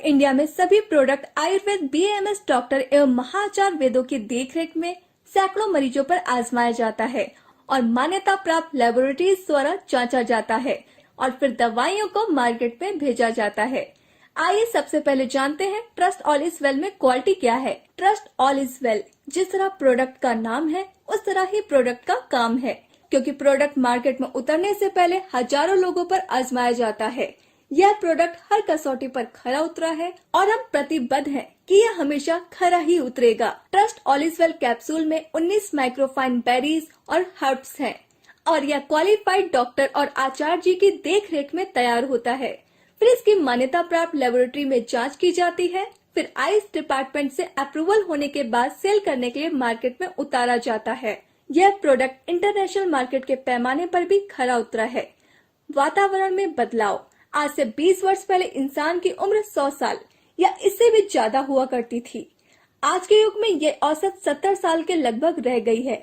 India में सभी product Ayurveda BAMS doctor एवं महाचार्य वेदों की देखरेख में सैकड़ों मरीजों पर आजमाया जाता है और मान्यता प्राप्त लेबोरेटरीज द्वारा जांचा जाता है और फिर दवाइयों को मार्केट में भेजा जाता है। आइए सबसे पहले जानते हैं ट्रस्ट ऑल इज वेल में क्वालिटी क्या है। ट्रस्ट ऑल इज वेल, जिस तरह प्रोडक्ट का नाम है उस तरह ही प्रोडक्ट का काम है, क्योंकि प्रोडक्ट मार्केट में उतरने से पहले हजारों लोगों पर आजमाया जाता है। यह प्रोडक्ट हर कसौटी पर खरा उतरा है और हम प्रतिबद्ध हैं कि यह हमेशा खरा ही उतरेगा। Trust all is well capsule में 19 माइक्रोफाइन बेरीज और हर्ब्स हैं और यह क्वालिफाइड डॉक्टर और आचार्य जी की देखरेख में तैयार होता है। फिर इसकी मान्यता प्राप्त लेबोरेटरी में जांच की जाती है, फिर आयुष डिपार्टमेंट से अप्रूवल होने के बाद सेल करने के लिए मार्केट में उतारा जाता है। यह प्रोडक्ट इंटरनेशनल मार्केट के पैमाने पर भी खरा उतरा है। वातावरण में बदलाव। आज से 20 वर्ष पहले इंसान की उम्र 100 साल या इससे भी ज्यादा हुआ करती थी। आज के युग में ये औसत 70 साल के लगभग रह गई है।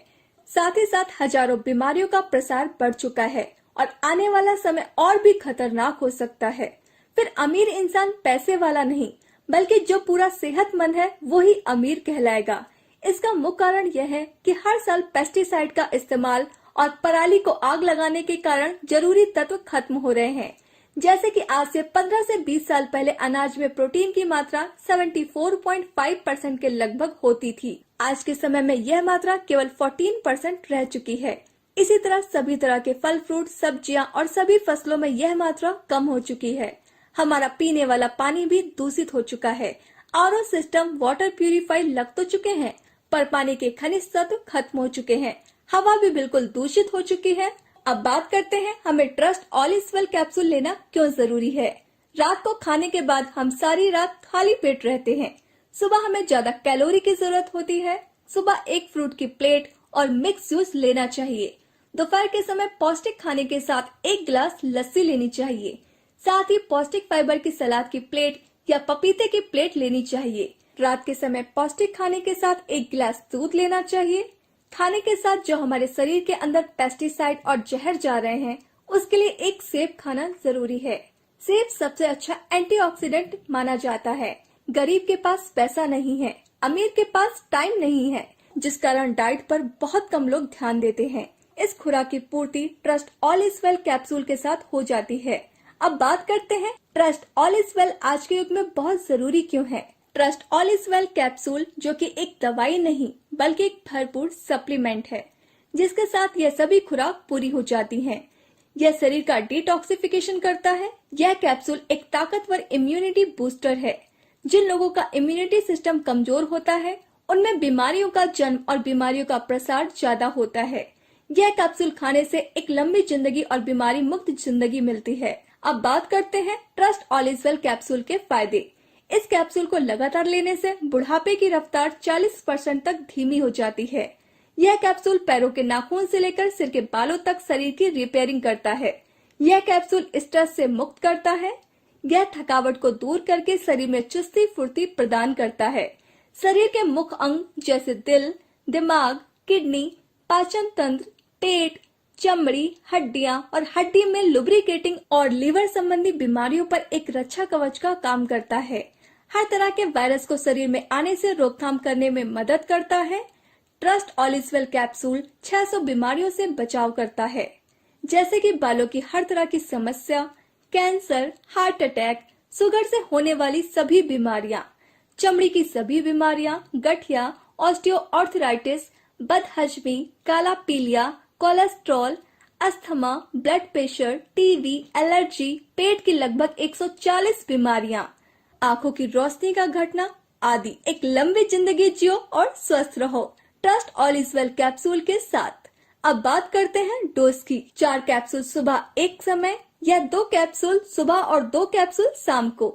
साथ ही साथ हजारों बीमारियों का प्रसार बढ़ चुका है और आने वाला समय और भी खतरनाक हो सकता है। फिर अमीर इंसान पैसे वाला नहीं, बल्कि जो पूरा सेहतमंद है वो ही अमीर कहलाएगा। इसका मुख्य कारण यह है कि हर साल पेस्टिसाइड का इस्तेमाल और पराली को आग लगाने के कारण जरूरी तत्व खत्म हो रहे हैं। जैसे कि आज से 15 से 20 साल पहले अनाज में प्रोटीन की मात्रा 74.5% के लगभग होती थी। आज के समय में यह मात्रा केवल 14% रह चुकी है। इसी तरह सभी तरह के फल, फ्रूट, सब्जियां और सभी फसलों में यह मात्रा कम हो चुकी है। हमारा पीने वाला पानी भी दूषित हो चुका है। आरओ सिस्टम, वाटर प्यूरिफायर लग तो चुके हैं, पर पानी के खनिज तत्व खत्म हो चुके हैं। हवा भी बिल्कुल दूषित हो चुकी है। अब बात करते हैं हमें trust all is well capsule लेना क्यों जरूरी है। रात को खाने के बाद हम सारी रात खाली पेट रहते हैं। सुबह हमें ज्यादा कैलोरी की जरूरत होती है। सुबह एक फ्रूट की प्लेट और मिक्स जूस लेना चाहिए। दोपहर के समय पौष्टिक खाने के साथ एक गिलास लस्सी लेनी चाहिए। साथ ही पौष्टिक फाइबर की सलाद की प्लेट या पपीते की प्लेट लेनी चाहिए। रात के समय पौष्टिक खाने के साथ एक गिलास दूध लेना चाहिए। खाने के साथ जो हमारे शरीर के अंदर पेस्टिसाइड और जहर जा रहे हैं, उसके लिए एक सेब खाना जरूरी है। सेब सबसे अच्छा एंटीऑक्सीडेंट माना जाता है। गरीब के पास पैसा नहीं है, अमीर के पास टाइम नहीं है, जिस कारण डाइट पर बहुत कम लोग ध्यान देते हैं। इस खुराक की पूर्ति trust all is well capsule के साथ हो जाती है। अब बात करते हैं ट्रस्ट ऑल इज वेल आज के युग में बहुत जरूरी क्यों है। Trust all is well capsule जो कि एक दवाई नहीं बल्कि एक भरपूर सप्लीमेंट है, जिसके साथ यह सभी खुराक पूरी हो जाती हैं। यह शरीर का डिटॉक्सिफिकेशन करता है। यह कैप्सूल एक ताकतवर इम्यूनिटी बूस्टर है। जिन लोगों का इम्यूनिटी सिस्टम कमजोर होता है, उनमें बीमारियों का जन्म और बीमारियों का प्रसार ज्यादा होता है। यह कैप्सूल खाने से एक लंबी जिंदगी और बीमारी मुक्त जिंदगी मिलती है। अब बात करते हैं trust all is well capsule के फायदे। इस कैप्सूल को लगातार लेने से बुढ़ापे की रफ्तार 40% तक धीमी हो जाती है। यह कैप्सूल पैरों के नाखून से लेकर सिर के बालों तक शरीर की रिपेयरिंग करता है। यह कैप्सूल स्ट्रेस से मुक्त करता है। यह थकावट को दूर करके शरीर में चुस्ती फुर्ती प्रदान करता है। शरीर के मुख्य अंग जैसे दिल, दिमाग, किडनी, पाचन तंत्र, पेट, चमड़ी, हड्डियां और हड्डी में लुब्रिकेटिंग और लीवर संबंधी बीमारियों पर एक रक्षा कवच का काम करता है। हर तरह के वायरस को शरीर में आने से रोकथाम करने में मदद करता है। Trust all is well capsule 600 बीमारियों से बचाव करता है, जैसे कि बालों की हर तरह की समस्या, कैंसर, हार्ट अटैक, शुगर से होने वाली सभी बीमारियां, चमड़ी की सभी बीमारियां, गठिया, ऑस्टियोआर्थराइटिस, बदहजमी, काला पीलिया, cholesterol, asthma, blood pressure, TB, allergy, पेट की लगभग 140 बीमारियां, आंखों की रोशनी का घटना आदि। एक लंबी जिंदगी जियो और स्वस्थ रहो trust all is well capsule के साथ। अब बात करते हैं डोज की। 4 कैप्सूल सुबह एक समय या 2 कैप्सूल सुबह और 2 कैप्सूल शाम को।